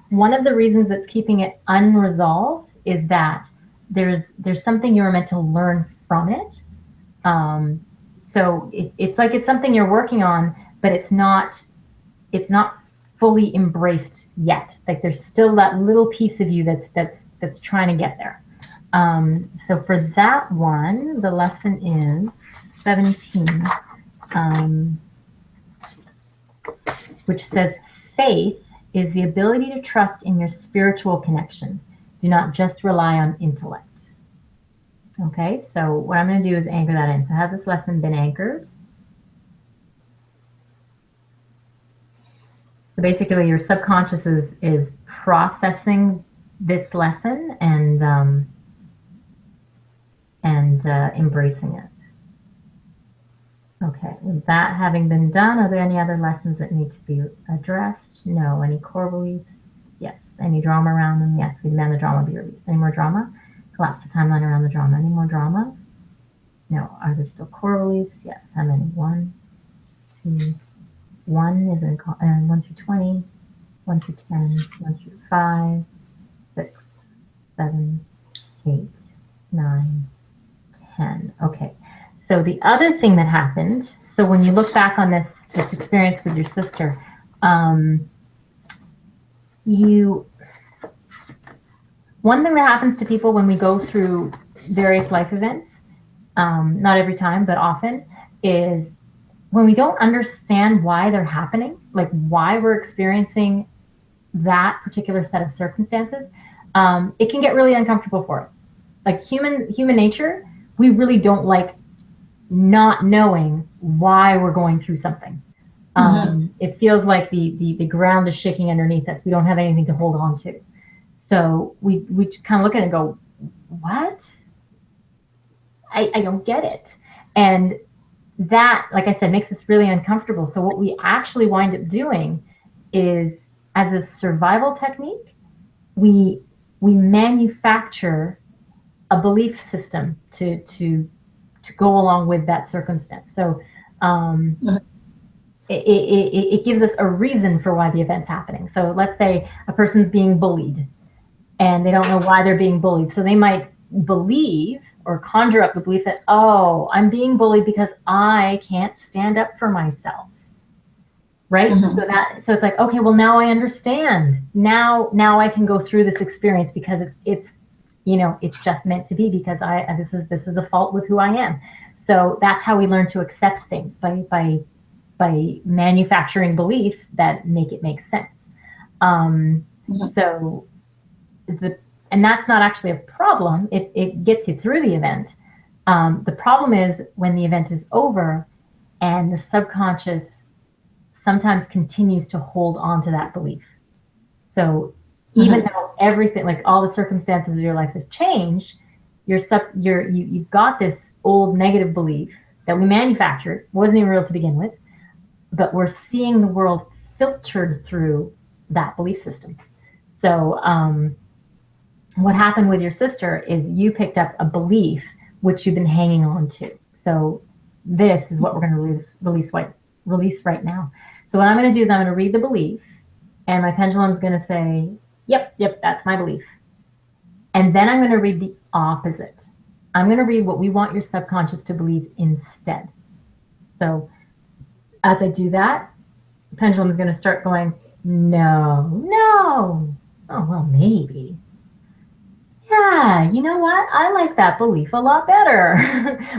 one of the reasons that's keeping it unresolved is that there's something you're meant to learn from it. So it's like it's something you're working on, but it's not fully embraced yet. Like there's still that little piece of you that's trying to get there. So for that one, the lesson is 17, which says faith is the ability to trust in your spiritual connection. Do not just rely on intellect. Okay, so what I'm going to do is anchor that in. So has this lesson been anchored? So basically your subconscious is processing this lesson and embracing it. Okay, with that having been done, are there any other lessons that need to be addressed? No. Any core beliefs? Yes. Any drama around them? Yes. We demand the drama be released. Any more drama? Collapse the timeline around the drama. Any more drama? No. Are there still core beliefs? Yes. How many? 1, 2, 1 is in 1 through 20, 1 through 10, 1 through 5, 6, 7, 8, 9, 10. Okay. So the other thing that happened, so when you look back on this experience with your sister, one thing that happens to people when we go through various life events, not every time, but often, is when we don't understand why they're happening, like why we're experiencing that particular set of circumstances, it can get really uncomfortable for us. Like human nature, we really don't like not knowing why we're going through something. It feels like the ground is shaking underneath us. We don't have anything to hold on to. So we just kind of look at it and go, what? I don't get it. And that, like I said, makes us really uncomfortable. So what we actually wind up doing is, as a survival technique, we manufacture a belief system to go along with that circumstance. So it gives us a reason for why the event's happening. So let's say a person's being bullied and they don't know why they're being bullied. So they might believe or conjure up the belief that, oh, I'm being bullied because I can't stand up for myself. Right? So it's like, okay, well, now I understand. Now I can go through this experience because it's it's just meant to be, because this is a fault with who I am. So that's how we learn to accept things, by manufacturing beliefs that make it make sense. So and that's not actually a problem. It gets you through the event. The problem is when the event is over and the subconscious sometimes continues to hold on to that belief. So even though everything, like all the circumstances of your life have changed, you've got this old negative belief that we manufactured, wasn't even real to begin with, but we're seeing the world filtered through that belief system. So what happened with your sister is you picked up a belief which you've been hanging on to. So this is what we're going to release right now. So what I'm going to do is I'm going to read the belief, and my pendulum is going to say, yep, that's my belief. And then I'm going to read the opposite. I'm going to read what we want your subconscious to believe instead. So as I do that, the pendulum is going to start going, no. Oh, well, maybe. Yeah, you know what? I like that belief a lot better.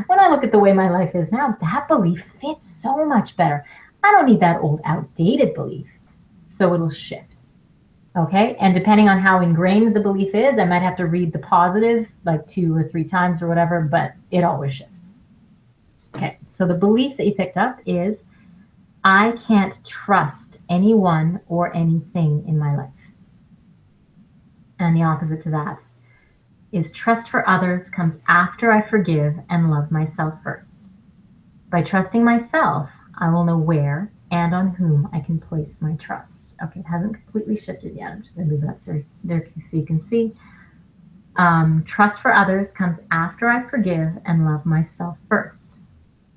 When I look at the way my life is now, that belief fits so much better. I don't need that old, outdated belief. So it'll shift. Okay? And depending on how ingrained the belief is, I might have to read the positive like 2 or 3 times or whatever, but it always shifts. Okay, so the belief that you picked up is, I can't trust anyone or anything in my life. And the opposite to that is, trust for others comes after I forgive and love myself first. By trusting myself, I will know where and on whom I can place my trust. Okay, it hasn't completely shifted yet. I'm just going to move that there so you can see. Trust for others comes after I forgive and love myself first.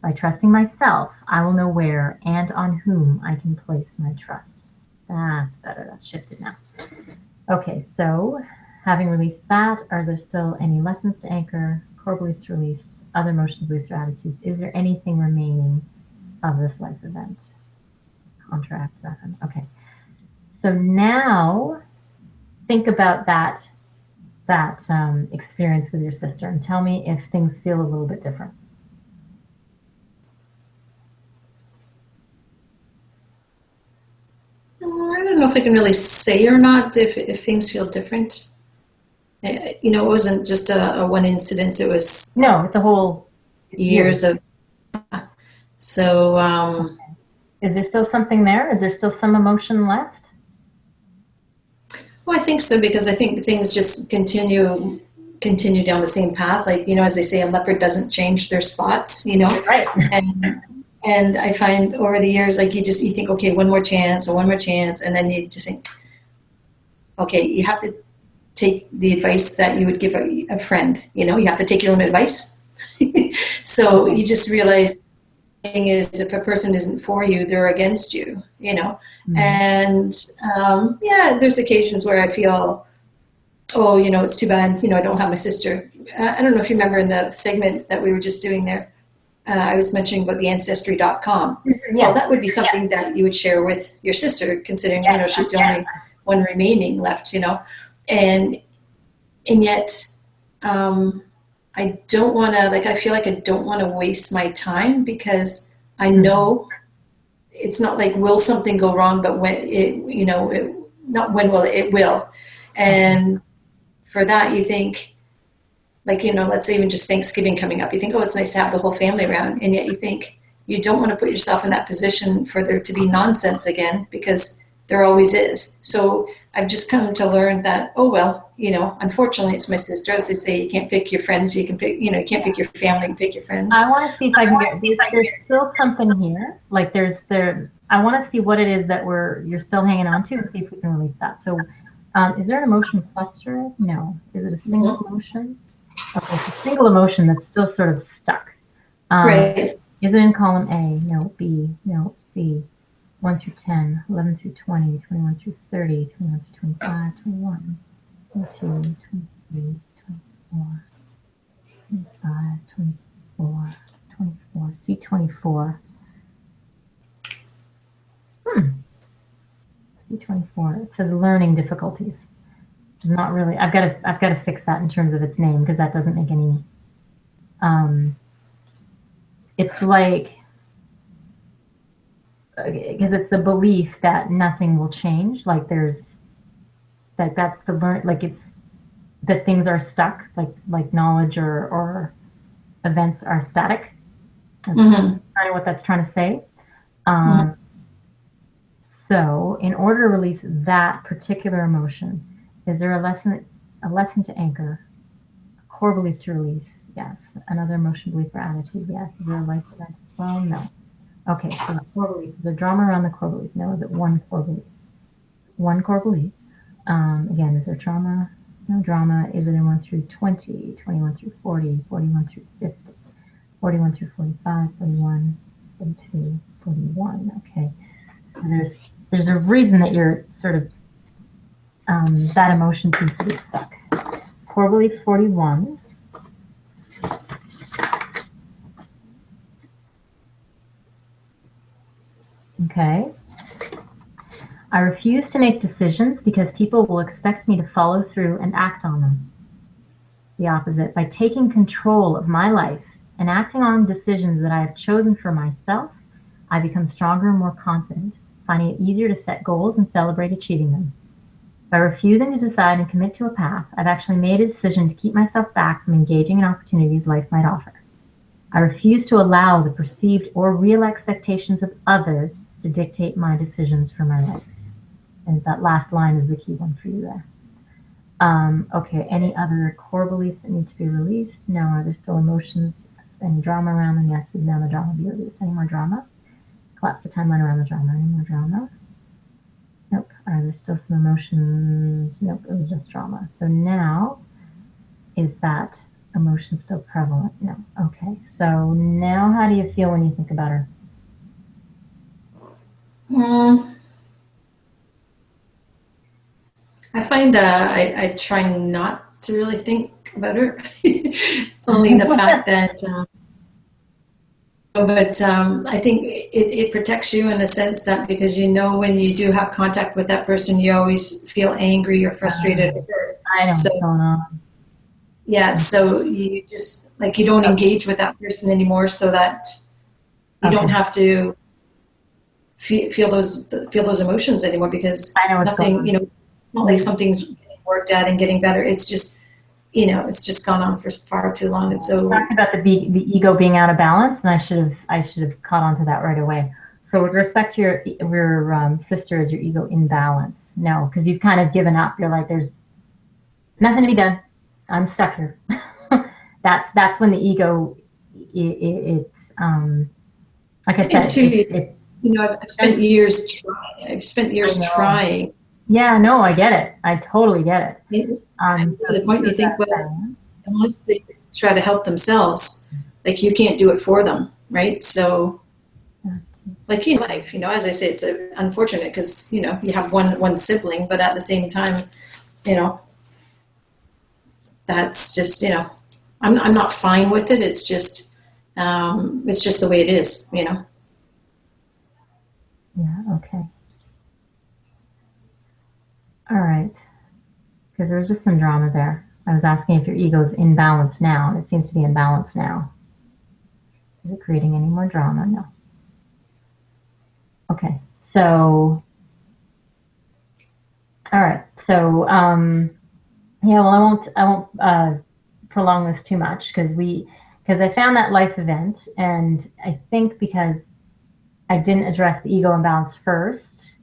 By trusting myself, I will know where and on whom I can place my trust. That's better. That's shifted now. Okay, so having released that, are there still any lessons to anchor, core beliefs to release, other emotions, beliefs, or attitudes? Is there anything remaining of this life event? Contract, okay. So now think about that experience with your sister and tell me if things feel a little bit different. I don't know if I can really say or not if things feel different. It wasn't just a one incident. It was it's a whole years of. So. Is there still something there? Is there still some emotion left? Well, I think so, because I think things just continue down the same path. Like, as they say, a leopard doesn't change their spots, Right. And I find over the years, like you think, okay, one more chance, and then you just think, okay, you have to take the advice that you would give a friend. You have to take your own advice. So you just realize, the thing is, if a person isn't for you, they're against you. And there's occasions where I feel, oh, it's too bad, I don't have my sister. I don't know if you remember in the segment that we were just doing there, I was mentioning about the ancestry.com. Yeah. Well, that would be something that you would share with your sister, considering, she's the only one remaining left, and yet, I don't want to, I feel like I don't want to waste my time, because I know it's not like, will something go wrong, but when not when will it will. And for that, you think, like, let's say even just Thanksgiving coming up, you think, oh, it's nice to have the whole family around. And yet you think you don't want to put yourself in that position for there to be nonsense again, because there always is. So I've just come to learn that, oh, well, unfortunately it's my sister. As they say, you can't pick your friends. You can pick, you can't pick your family, you pick your friends. I want to see if I can there's still something here. Like I want to see what it is that you're still hanging on to, and see if we can release that. So is there an emotion cluster? No. Is it a single emotion? Okay, it's a single emotion that's still sort of stuck. Right. Is it in column A? No. B? No. C? 1 through 10, 11 through 20, 21 through 30, 21 through 25, 21, 22, 23, 24, 25, 24, 24, C24. C24. It says learning difficulties. Which is not really. I've got to fix that in terms of its name, because that doesn't make any. It's like, because it's the belief that nothing will change. Like that's the like it's that things are stuck. Like knowledge or events are static. That's kind of what that's trying to say. So in order to release that particular emotion, is there a lesson to anchor? A core belief to release? Yes. Another emotion, belief, or attitude? Yes. Is there a life event as well? No. Okay, so the core belief. Is there drama around the core belief? No. Is it one core belief? One core belief. Again, is there trauma? No drama. Is it in 1 through 20, 21 through 40, 41 through 50, 41 through 45, 41, 42, 41? Okay. So there's a reason that you're sort of that emotion seems to be stuck. Core belief 41. Okay. I refuse to make decisions because people will expect me to follow through and act on them. The opposite. By taking control of my life and acting on decisions that I have chosen for myself, I become stronger and more confident, finding it easier to set goals and celebrate achieving them. By refusing to decide and commit to a path, I've actually made a decision to keep myself back from engaging in opportunities life might offer. I refuse to allow the perceived or real expectations of others to dictate my decisions for my life. And that last line is the key one for you there. Okay, any other core beliefs that need to be released? No. Are there still emotions? Any drama around them? Yes, now the drama be released. Any more drama? Collapse the timeline around the drama. Any more drama? Nope. Are there still some emotions? Nope, it was just drama. So now, is that emotion still prevalent? No. Okay, so now how do you feel when you think about her? I find I try not to really think about her. Only the fact that, but I think it protects you in a sense that, because when you do have contact with that person, you always feel angry or frustrated with her. I know what's going on. Yeah, so you just you don't engage with that person anymore, so that you don't have to feel those emotions anymore, because nothing, not like something's getting worked at and getting better. It's just, it's just gone on for far too long. And so, talking about the ego being out of balance, and I should have caught on to that right away. So with respect to your sister, is your ego in balance? No, because you've kind of given up. You're like, there's nothing to be done. I'm stuck here. That's when the ego, like I said, I've spent years trying. I've spent years trying. Yeah, no, I get it. I totally get it. To the point you think, well, unless they try to help themselves, you can't do it for them, right? So, in life, as I say, it's unfortunate because you have one sibling, but at the same time, that's just I'm not fine with it. It's just the way it is, Yeah. Okay. All right. Because there was just some drama there. I was asking if your ego's in balance now, and it seems to be in balance now. Is it creating any more drama? No. Okay. So, all right. So, yeah. Well, I won't prolong this too much because I found that life event, and I think because I didn't address the ego imbalance first.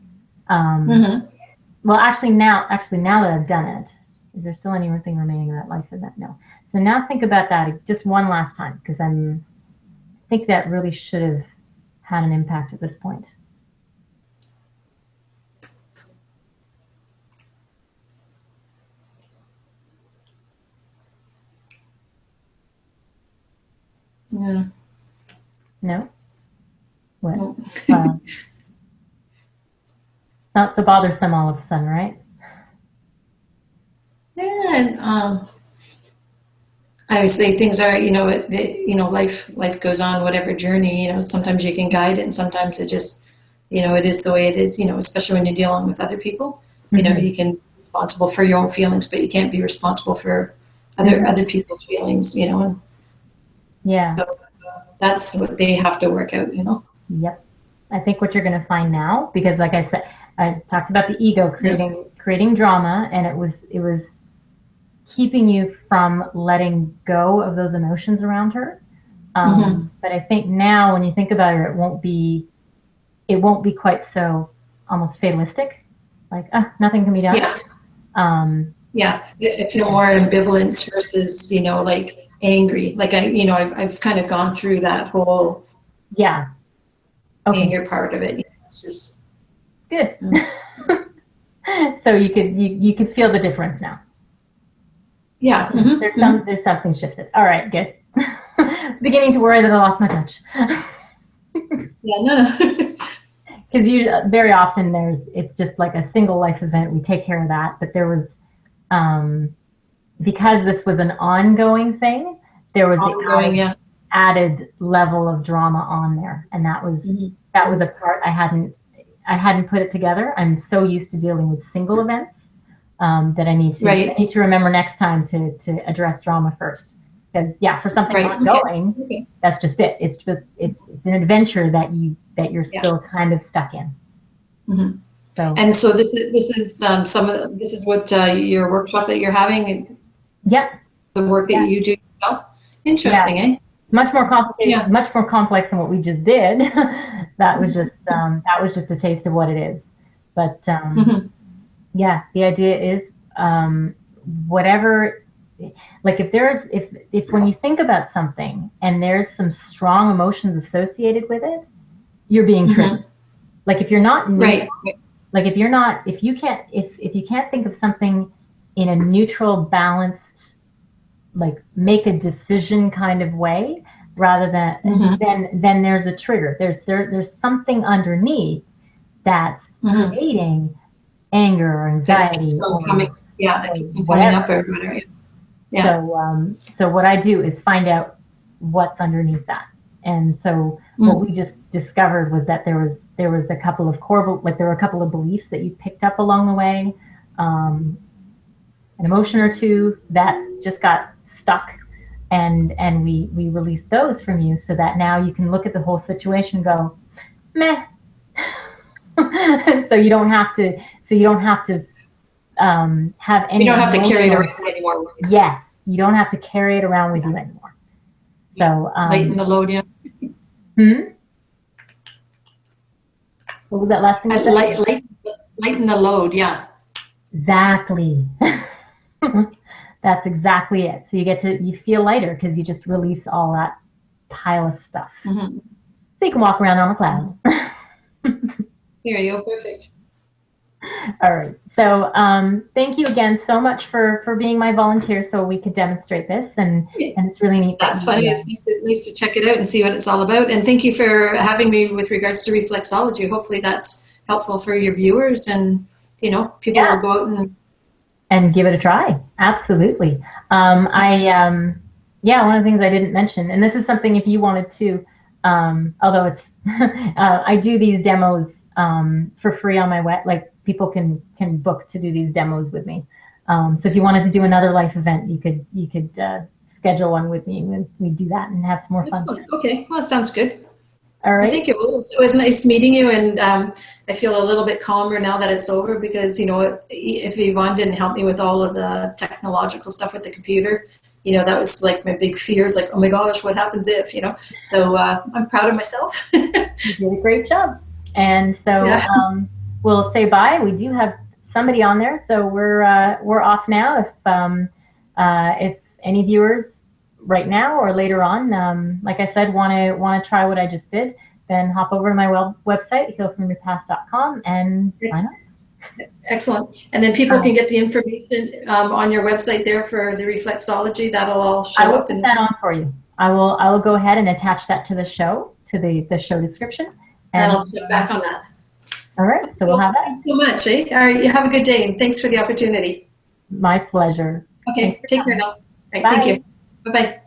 Well, actually now that I've done it, is there still anything remaining in that life event? No. So now think about that just one last time, because I think that really should have had an impact at this point. Yeah. No? What? No. Not so bothersome all of a sudden, right? Yeah, and I would say things are, life goes on, whatever journey, sometimes you can guide it, and sometimes it just, it is the way it is, especially when you're dealing with other people. You can be responsible for your own feelings, but you can't be responsible for other people's feelings, and yeah. So that's what they have to work out, Yep. I think what you're going to find now, because like I said, I talked about the ego creating drama, and it was keeping you from letting go of those emotions around her. But I think now when you think about it, it won't be quite so almost fatalistic, like nothing can be done. Yeah. I feel more ambivalence versus, like angry. Like I've kind of gone through that whole anger part of it. It's just good. So you could feel the difference now. Yeah. There's something shifted. All right, good. I was beginning to worry that I lost my touch. Yeah, no. Because very often it's just like a single life event. We take care of that, but there was because this was an ongoing thing, there was the added level of drama on there, and that was a part I hadn't put it together. I'm so used to dealing with single events that I need to remember next time to address drama first. Because for something ongoing, that's just it. It's an adventure that you're still kind of stuck in. So this is what your workshop that you're having. The work that you do yourself. Interesting, eh? Much more complicated, much more complex than what we just did. That was just a taste of what it is. But the idea is whatever. Like if when you think about something and there's some strong emotions associated with it, you're being triggered. Like if you're not neutral, like if you can't think of something in a neutral, balanced, like make a decision kind of way, rather than then there's a trigger. There's something underneath that's creating anger or anxiety or coming up or whatever. So what I do is find out what's underneath that. And so what we just discovered was that there was a couple of there were a couple of beliefs that you picked up along the way, an emotion or two that just got stuck, and we released those from you so that now you can look at the whole situation and go, meh. So you don't have to have any. You don't have to carry it around anymore. Yes, you don't have to carry it around with you anymore. So lighten the load, What was that last thing? Lighten the load, Exactly. That's exactly it. So you feel lighter because you just release all that pile of stuff. So you can walk around on a cloud. There you go, perfect. All right. So thank you again so much for being my volunteer so we could demonstrate this, and it's really neat. That's funny. It's nice to check it out and see what it's all about. And thank you for having me with regards to reflexology. Hopefully that's helpful for your viewers, and people will go out and give it a try. Absolutely. One of the things I didn't mention, and this is something if you wanted to, although it's I do these demos for free on my web, like people can book to do these demos with me. So if you wanted to do another life event, you could schedule one with me, and we do that and have some more fun. Okay, well, that sounds good. All right. Thank you. It was nice meeting you, and I feel a little bit calmer now that it's over because, if Yvonne didn't help me with all of the technological stuff with the computer, that was like my big fears, like, oh my gosh, what happens if, so I'm proud of myself. You did a great job. And so we'll say bye. We do have somebody on there, so we're off now. If any viewers right now or later on, like I said, want to try what I just did, then hop over to my website, healfromyourpast.com, and sign up. Excellent. And then people can get the information on your website there for the reflexology. That'll all show up. I will put that on for you. I will go ahead and attach that to the show, to the show description. And I'll check back on that. All right. So we'll have that. Thanks so much. All right. You have a good day, and thanks for the opportunity. My pleasure. Okay. Take care now. All right, Bye. thank you. Bye-bye.